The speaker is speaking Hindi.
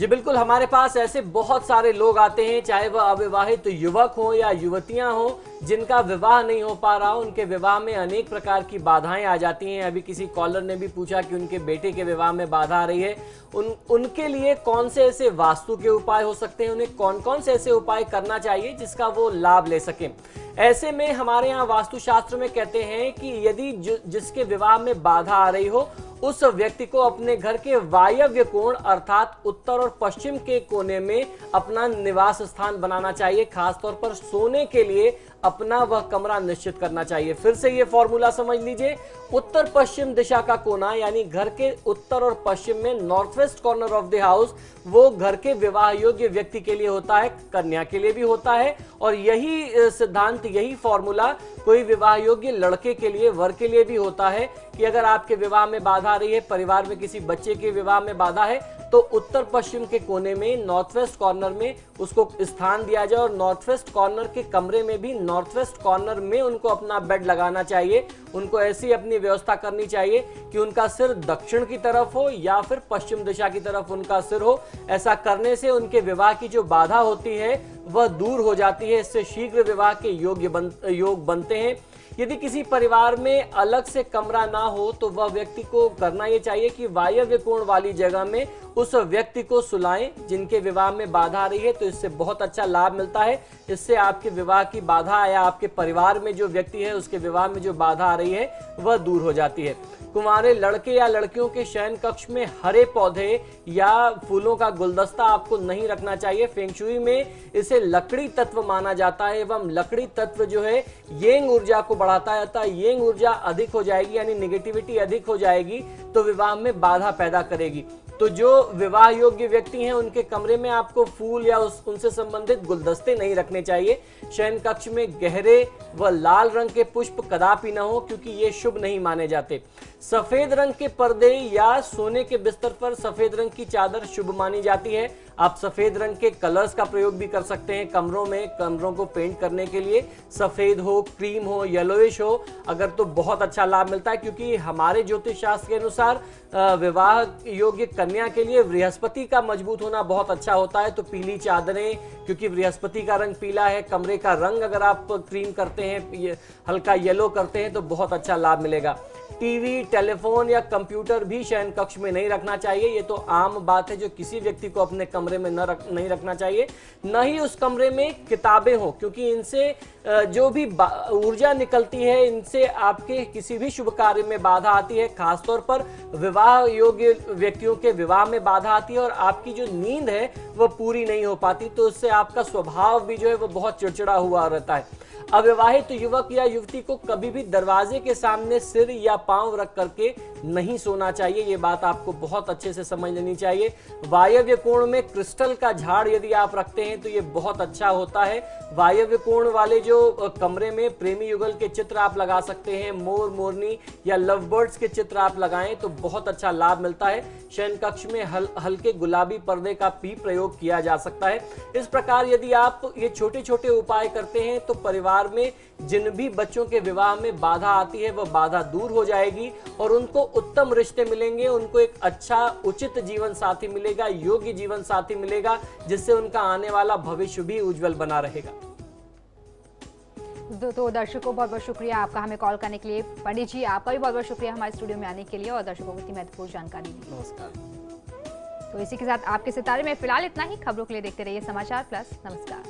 जी बिल्कुल, हमारे पास ऐसे बहुत सारे लोग आते हैं, चाहे वह अविवाहित युवक हो या युवतियां हो, जिनका विवाह नहीं हो पा रहा हो। उनके विवाह में अनेक प्रकार की बाधाएं आ जाती हैं। अभी किसी कॉलर ने भी पूछा कि उनके बेटे के विवाह में बाधा आ रही है। उनके लिए कौन से ऐसे वास्तु के उपाय हो सकते हैं, उन्हें कौन कौन से ऐसे उपाय करना चाहिए जिसका वो लाभ ले सकें। ऐसे में हमारे यहाँ वास्तुशास्त्र में कहते हैं कि यदि जिसके विवाह में बाधा आ रही हो, उस व्यक्ति को अपने घर के वायव्य कोण अर्थात उत्तर और पश्चिम के कोने में अपना निवास स्थान बनाना चाहिए। खासतौर पर सोने के लिए अपना वह कमरा निश्चित करना चाहिए। फिर से ये फॉर्मूला समझ लीजिए, उत्तर पश्चिम दिशा का कोना यानी घर के उत्तर और पश्चिम में north west corner of the house, वो घर के विवाह योग्य व्यक्ति के लिए होता है, कन्या के लिए भी होता है। और यही सिद्धांत, यही फॉर्मूला कोई विवाह योग्य लड़के के लिए, वर के लिए भी होता है कि अगर आपके विवाह में बाधा आ रही है, परिवार में किसी बच्चे के विवाह में बाधा है, तो उत्तर पश्चिम के कोने में नॉर्थ वेस्ट कॉर्नर में उसको स्थान दिया जाए और नॉर्थ वेस्ट कॉर्नर के कमरे में भी नॉर्थ वेस्ट कॉर्नर में उनको अपना बेड लगाना चाहिए। उनको ऐसी अपनी व्यवस्था करनी चाहिए कि उनका सिर दक्षिण की तरफ हो या फिर पश्चिम दिशा की तरफ उनका सिर हो। ऐसा करने से उनके विवाह की जो बाधा होती है वह दूर हो जाती है। इससे शीघ्र विवाह के योग बनते हैं। यदि किसी परिवार में अलग से कमरा ना हो तो वह व्यक्ति को करना यह चाहिए कि वायव्य कोण वाली जगह में उस व्यक्ति को सुलाएं जिनके विवाह में बाधा आ रही है। तो इससे बहुत अच्छा लाभ मिलता है। इससे आपके विवाह की बाधा या आपके परिवार में जो व्यक्ति है उसके विवाह में जो बाधा आ रही है वह दूर हो जाती है। कुंवारे लड़के या लड़कियों के शयन कक्ष में हरे पौधे या फूलों का गुलदस्ता आपको नहीं रखना चाहिए। फेंग शुई में इसे लकड़ी तत्व माना जाता है एवं लकड़ी तत्व जो है येंग ऊर्जा को बढ़ाता है। अतः येंग ऊर्जा अधिक हो जाएगी यानी निगेटिविटी अधिक हो जाएगी तो विवाह में बाधा पैदा करेगी। तो जो विवाह योग्य व्यक्ति हैं उनके कमरे में आपको फूल या उनसे संबंधित गुलदस्ते नहीं रखने चाहिए। शयन कक्ष में गहरे व लाल रंग के पुष्प कदापि न हो क्योंकि ये शुभ नहीं माने जाते। सफेद रंग के पर्दे या सोने के बिस्तर पर सफेद रंग की चादर शुभ मानी जाती है। आप सफेद रंग के कलर्स का प्रयोग भी कर सकते हैं कमरों में, कमरों को पेंट करने के लिए। सफेद हो, क्रीम हो, येलोइश हो अगर तो बहुत अच्छा लाभ मिलता है क्योंकि हमारे ज्योतिष शास्त्र के अनुसार विवाह योग्य कन्या के लिए बृहस्पति का मजबूत होना बहुत अच्छा होता है। तो पीली चादरें, क्योंकि बृहस्पति का रंग पीला है, कमरे का रंग अगर आप क्रीम करते हैं, हल्का येलो करते हैं तो बहुत अच्छा लाभ मिलेगा। टीवी, टेलीफोन या कंप्यूटर भी शयन कक्ष में नहीं रखना चाहिए। ये तो आम बात है जो किसी व्यक्ति को अपने कमरे में नहीं रखना चाहिए। न ही उस कमरे में किताबें हो क्योंकि इनसे जो भी ऊर्जा निकलती है इनसे आपके किसी भी शुभ कार्य में बाधा आती है। खासतौर पर विवाह योग्य व्यक्तियों के विवाह में बाधा आती है और आपकी जो नींद है वह पूरी नहीं हो पाती। तो इससे आपका स्वभाव भी जो है वो बहुत चिड़चिड़ा हुआ रहता है। अविवाहित युवक या युवती को कभी भी दरवाजे के सामने सिर या पांव रख करके नहीं सोना चाहिए। ये बात आपको बहुत अच्छे से समझ लेनी चाहिए। वायव्य कोण में क्रिस्टल का झाड़ यदि आप रखते हैं तो ये बहुत अच्छा होता है। वायव्य कोण वाले जो कमरे में प्रेमी युगल के चित्र आप लगा सकते हैं, मोर, मोरनी या लव बर्ड्स के चित्र आप लगाएं तो बहुत अच्छा लाभ मिलता है। शयन कक्ष में हल्के गुलाबी पर्दे का भी प्रयोग किया जा सकता है। इस प्रकार यदि आप ये छोटे छोटे उपाय करते हैं तो परिवार में जिन भी बच्चों के विवाह में बाधा आती है वह बाधा दूर हो जाएगी और उनको उत्तम रिश्ते मिलेंगे। उनको एक अच्छा उचित जीवन साथी मिलेगा, योग्य जीवन साथी मिलेगा जिससे उनका आने वाला भविष्य भी उज्जवल बना रहेगा। तो दर्शकों बहुत बहुत शुक्रिया आपका हमें कॉल करने के लिए। पंडित जी आपका भी बहुत बहुत शुक्रिया हमारे स्टूडियो में आने के लिए और दर्शकों को इतनी महत्वपूर्ण जानकारी दी। नमस्कार। तो इसी के साथ आपके सितारे में फिलहाल इतना ही। खबरों के लिए देखते रहिए समाचार प्लस। नमस्कार।